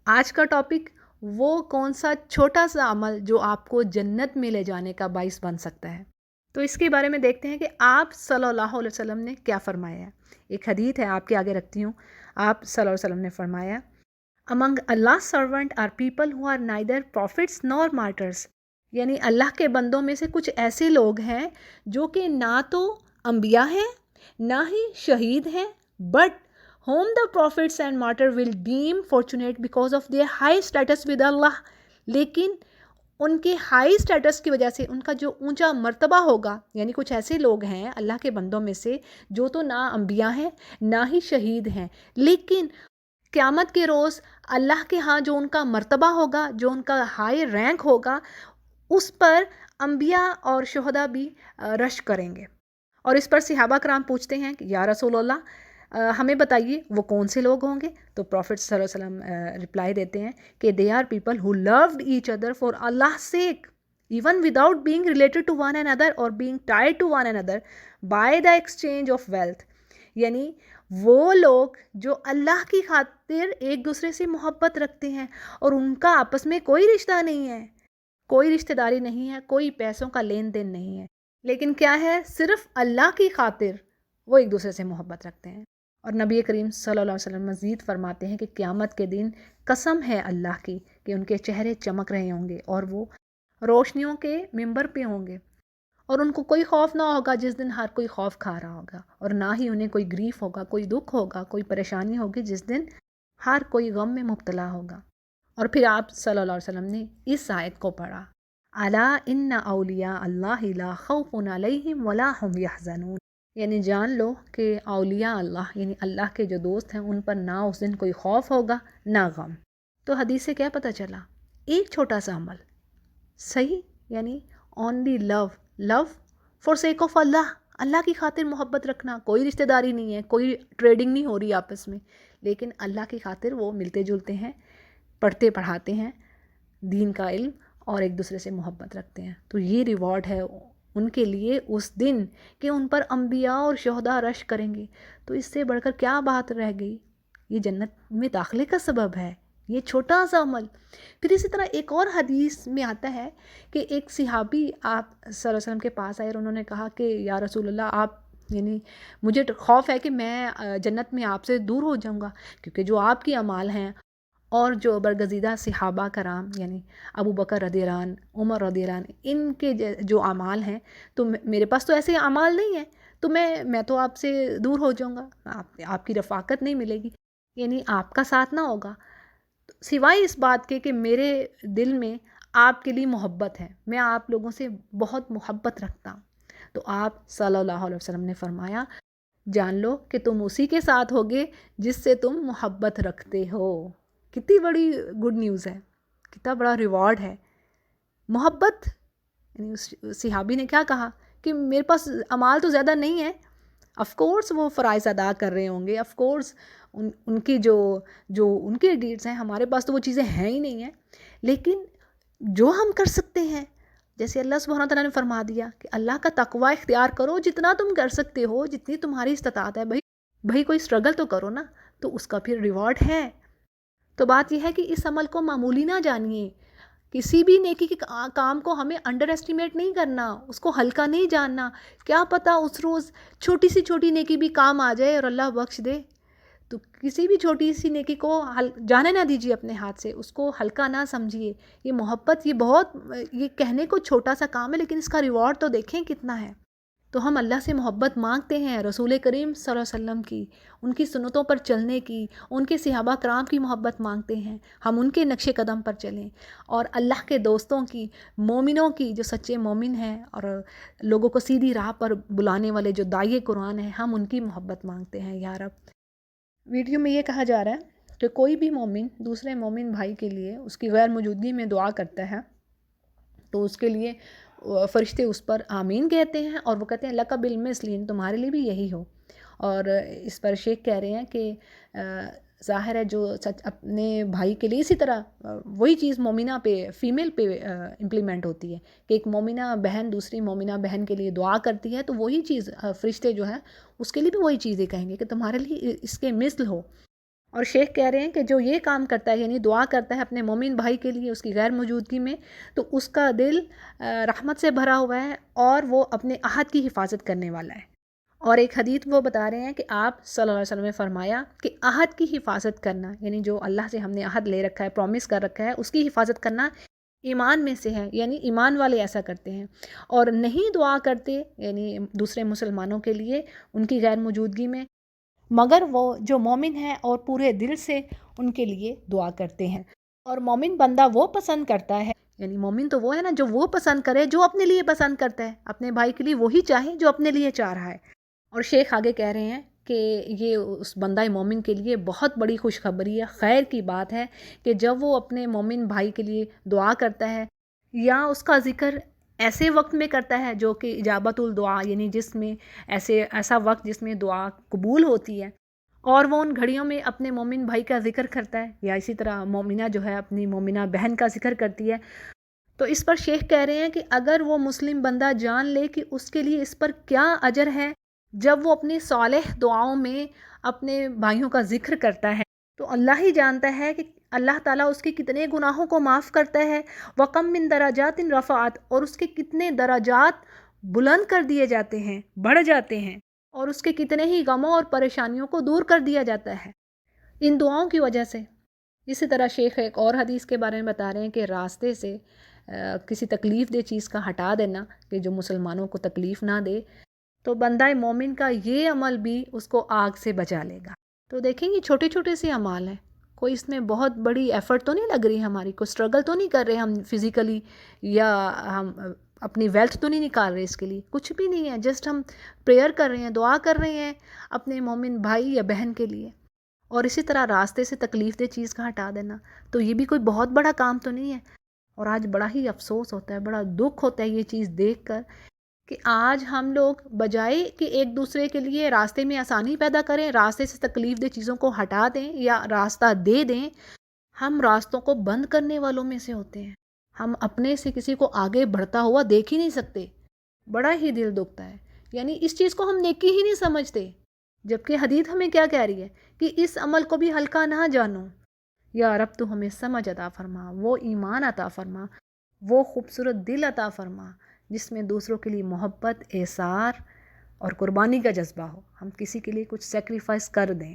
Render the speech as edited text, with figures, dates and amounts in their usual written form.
آج کا ٹاپک وہ کون سا چھوٹا سا عمل جو آپ کو جنت میں لے جانے کا باعث بن سکتا ہے. تو اس کے بارے میں دیکھتے ہیں کہ آپ صلی اللہ علیہ وسلم نے کیا فرمایا ہے. ایک حدیث ہے آپ کے آگے رکھتی ہوں. آپ صلی اللہ علیہ وسلم نے فرمایا among Allah's servant are people who are neither prophets nor martyrs. یعنی اللہ کے بندوں میں سے کچھ ایسے لوگ ہیں جو کہ نہ تو انبیاء ہیں نہ ہی شہید ہیں but whom the prophets and martyr will deem fortunate because of their high status with Allah. لیکن ان کے ہائی سٹیٹس کی وجہ سے ان کا جو اونچا مرتبہ ہوگا، یعنی کچھ ایسے لوگ ہیں اللہ کے بندوں میں سے جو تو نہ انبیاء ہیں نہ ہی شہید ہیں، لیکن قیامت کے روز اللہ کے ہاں جو ان کا مرتبہ ہوگا، جو ان کا ہائی رینک ہوگا، اس پر انبیاء اور شہداء بھی رش کریں گے. اور اس پر صحابہ کرام پوچھتے ہیں کہ یا رسول اللہ ہمیں بتائیے وہ کون سے لوگ ہوں گے. تو پروفٹ صلی اللہ علیہ وسلم رپلائی دیتے ہیں کہ they are people who loved each other for Allah sake even without being related to one another or being tied to one another by the exchange of wealth. یعنی وہ لوگ جو اللہ کی خاطر ایک دوسرے سے محبت رکھتے ہیں اور ان کا آپس میں کوئی رشتہ نہیں ہے، کوئی رشتہ داری نہیں ہے، کوئی پیسوں کا لین دین نہیں ہے، لیکن کیا ہے صرف اللہ کی خاطر وہ ایک دوسرے سے محبت رکھتے ہیں. اور نبی کریم صلی اللہ علیہ وسلم مزید فرماتے ہیں کہ قیامت کے دن قسم ہے اللہ کی کہ ان کے چہرے چمک رہے ہوں گے اور وہ روشنیوں کے ممبر پہ ہوں گے اور ان کو کوئی خوف نہ ہوگا جس دن ہر کوئی خوف کھا رہا ہوگا، اور نہ ہی انہیں کوئی گریف ہوگا، کوئی دکھ ہوگا، کوئی پریشانی ہوگی جس دن ہر کوئی غم میں مبتلا ہوگا. اور پھر آپ صلی اللہ علیہ وسلم نے اس آیت کو پڑھا الا ان اولیاء اللہ لا خوف علیہم ولا هم یحزنون. یعنی جان لو کہ اولیاء اللہ یعنی اللہ کے جو دوست ہیں ان پر نہ اس دن کوئی خوف ہوگا نہ غم. تو حدیث سے کیا پتہ چلا؟ ایک چھوٹا سا عمل صحیح، یعنی only love for sake of Allah, Allah کی خاطر محبت رکھنا، کوئی رشتہ داری نہیں ہے، کوئی ٹریڈنگ نہیں ہو رہی آپس میں، لیکن اللہ کی خاطر وہ ملتے جلتے ہیں، پڑھتے پڑھاتے ہیں دین کا علم اور ایک دوسرے سے محبت رکھتے ہیں. تو یہ ریوارڈ ہے ان کے لیے اس دن کہ ان پر انبیاء اور شہداء رش کریں گے. تو اس سے بڑھ کر کیا بات رہ گئی؟ یہ جنت میں داخلے کا سبب ہے یہ چھوٹا سا عمل. پھر اسی طرح ایک اور حدیث میں آتا ہے کہ ایک صحابی آپ صلی اللہ علیہ وسلم کے پاس آئے اور انہوں نے کہا کہ یا رسول اللہ آپ یعنی مجھے خوف ہے کہ میں جنت میں آپ سے دور ہو جاؤں گا کیونکہ جو آپ کی اعمال ہیں اور جو برگزیدہ صحابہ کرام یعنی ابو بکر رضی اللہ عنہ، عمر رضی اللہ عنہ، ان کے جو اعمال ہیں تو میرے پاس تو ایسے اعمال نہیں ہیں، تو میں تو آپ سے دور ہو جاؤں گا، آپ کی رفاقت نہیں ملے گی، یعنی آپ کا ساتھ نہ ہوگا. سوائے اس بات کے کہ میرے دل میں آپ کے لیے محبت ہے، میں آپ لوگوں سے بہت محبت رکھتا ہوں. تو آپ صلی اللہ علیہ وسلم نے فرمایا جان لو کہ تم اسی کے ساتھ ہوگے جس سے تم محبت رکھتے ہو. کتنی بڑی گڈ نیوز ہے، کتنا بڑا ریوارڈ ہے محبت. یعنی اس صحابی نے کیا کہا کہ میرے پاس اعمال تو زیادہ نہیں ہے، آف کورس وہ فرائض ادا کر رہے ہوں گے، آف کورس ان کی جو ان کے ڈیڈز ہیں ہمارے پاس تو وہ چیزیں ہیں ہی نہیں ہیں، لیکن جو ہم کر سکتے ہیں جیسے اللہ سبحانہ تعالیٰ نے فرما دیا کہ اللہ کا تقوی اختیار کرو جتنا تم کر سکتے ہو، جتنی تمہاری استطاعت ہے. بھائی کوئی اسٹرگل تو کرو نا، تو اس کا پھر ریوارڈ ہے. تو بات یہ ہے کہ اس عمل کو معمولی نہ جانیے، کسی بھی نیکی کے کام کو ہمیں انڈر ایسٹیمیٹ نہیں کرنا، اس کو ہلکا نہیں جاننا. کیا پتہ اس روز چھوٹی سی چھوٹی نیکی بھی کام آ جائے اور اللہ بخش دے. تو کسی بھی چھوٹی سی نیکی کو جانے نہ دیجیے اپنے ہاتھ سے، اس کو ہلکا نہ سمجھیے. یہ محبت یہ کہنے کو چھوٹا سا کام ہے لیکن اس کا ریوارڈ تو دیکھیں کتنا ہے. تو ہم اللہ سے محبت مانگتے ہیں، رسول کریم صلی اللہ علیہ وسلم کی، ان کی سنتوں پر چلنے کی، ان کے صحابہ کرام کی محبت مانگتے ہیں، ہم ان کے نقش قدم پر چلیں، اور اللہ کے دوستوں کی، مومنوں کی جو سچے مومن ہیں اور لوگوں کو سیدھی راہ پر بلانے والے جو داعی قرآن ہیں، ہم ان کی محبت مانگتے ہیں یا رب. ویڈیو میں یہ کہا جا رہا ہے کہ کوئی بھی مومن دوسرے مومن بھائی کے لیے اس کی غیر موجودگی میں دعا کرتا ہے تو اس کے لیے فرشتے اس پر آمین کہتے ہیں اور وہ کہتے ہیں لک بالمثل، تمہارے لیے بھی یہی ہو. اور اس پر شیخ کہہ رہے ہیں کہ ظاہر ہے جو سچ اپنے بھائی کے لیے اسی طرح وہی چیز مومنہ پہ فیمیل پہ امپلیمنٹ ہوتی ہے کہ ایک مومنہ بہن دوسری مومنہ بہن کے لیے دعا کرتی ہے تو وہی چیز فرشتے جو ہیں اس کے لیے بھی وہی چیزیں کہیں گے کہ تمہارے لیے اس کے مثل ہو. اور شیخ کہہ رہے ہیں کہ جو یہ کام کرتا ہے یعنی دعا کرتا ہے اپنے مومن بھائی کے لیے اس کی غیر موجودگی میں، تو اس کا دل رحمت سے بھرا ہوا ہے اور وہ اپنے عہد کی حفاظت کرنے والا ہے۔ اور ایک حدیث وہ بتا رہے ہیں کہ آپ صلی اللہ علیہ وسلم نے فرمایا کہ عہد کی حفاظت کرنا، یعنی جو اللہ سے ہم نے عہد لے رکھا ہے، پرومس کر رکھا ہے، اس کی حفاظت کرنا ایمان میں سے ہے، یعنی ایمان والے ایسا کرتے ہیں۔ اور نہیں دعا کرتے یعنی دوسرے مسلمانوں کے لیے ان کی غیر موجودگی میں، مگر وہ جو مومن ہیں اور پورے دل سے ان کے لیے دعا کرتے ہیں۔ اور مومن بندہ وہ پسند کرتا ہے، یعنی مومن تو وہ ہے نا جو وہ پسند کرے جو اپنے لیے پسند کرتا ہے، اپنے بھائی کے لیے وہی چاہے جو اپنے لیے چاہ رہا ہے۔ اور شیخ آگے کہہ رہے ہیں کہ یہ اس بندہ مومن کے لیے بہت بڑی خوشخبری ہے، خیر کی بات ہے کہ جب وہ اپنے مومن بھائی کے لیے دعا کرتا ہے یا اس کا ذکر ایسے وقت میں کرتا ہے جو کہ اجابت الدعا، یعنی جس میں ایسا وقت جس میں دعا قبول ہوتی ہے، اور وہ ان گھڑیوں میں اپنے مومن بھائی کا ذکر کرتا ہے، یا اسی طرح مومنہ جو ہے اپنی مومنہ بہن کا ذکر کرتی ہے، تو اس پر شیخ کہہ رہے ہیں کہ اگر وہ مسلم بندہ جان لے کہ اس کے لیے اس پر کیا اجر ہے جب وہ اپنی صالح دعاؤں میں اپنے بھائیوں کا ذکر کرتا ہے، تو اللہ ہی جانتا ہے کہ اللہ تعالیٰ اس کے کتنے گناہوں کو معاف کرتا ہے، وَقَم مِّن دَرَجَاتٍ رَفَعَتْ، اور اس کے کتنے درجات بلند کر دیے جاتے ہیں، بڑھ جاتے ہیں، اور اس کے کتنے ہی غموں اور پریشانیوں کو دور کر دیا جاتا ہے ان دعاؤں کی وجہ سے۔ اسی طرح شیخ ایک اور حدیث کے بارے میں بتا رہے ہیں کہ راستے سے کسی تکلیف دہ چیز کا ہٹا دینا کہ جو مسلمانوں کو تکلیف نہ دے، تو بندہ مومن کا یہ عمل بھی اس کو آگ سے بچا لے گا۔ تو دیکھیں یہ چھوٹے چھوٹے سے اعمال ہیں، کوئی اس میں بہت بڑی ایفرٹ تو نہیں لگ رہی ہماری، کوئی اسٹرگل تو نہیں کر رہے ہم فزیکلی، یا ہم اپنی ویلتھ تو نہیں نکال رہے اس کے لیے، کچھ بھی نہیں ہے، جسٹ ہم پریئر کر رہے ہیں، دعا کر رہے ہیں اپنے مومن بھائی یا بہن کے لیے۔ اور اسی طرح راستے سے تکلیف دہ چیز کا ہٹا دینا، تو یہ بھی کوئی بہت بڑا کام تو نہیں ہے۔ اور آج بڑا ہی افسوس ہوتا ہے، بڑا دکھ ہوتا ہے یہ چیز دیکھ کر کہ آج ہم لوگ بجائے کہ ایک دوسرے کے لیے راستے میں آسانی پیدا کریں، راستے سے تکلیف دہ چیزوں کو ہٹا دیں یا راستہ دے دیں، ہم راستوں کو بند کرنے والوں میں سے ہوتے ہیں۔ ہم اپنے سے کسی کو آگے بڑھتا ہوا دیکھ ہی نہیں سکتے، بڑا ہی دل دکھتا ہے، یعنی اس چیز کو ہم نیکی ہی نہیں سمجھتے، جبکہ حدیث ہمیں کیا کہہ رہی ہے کہ اس عمل کو بھی ہلکا نہ جانو۔ یا رب تو ہمیں سمجھ عطا فرما، وہ ایمان عطا فرما، وہ خوبصورت دل عطا فرما جس میں دوسروں کے لیے محبت، ایثار اور قربانی کا جذبہ ہو، ہم کسی کے لیے کچھ سیکریفائس کر دیں۔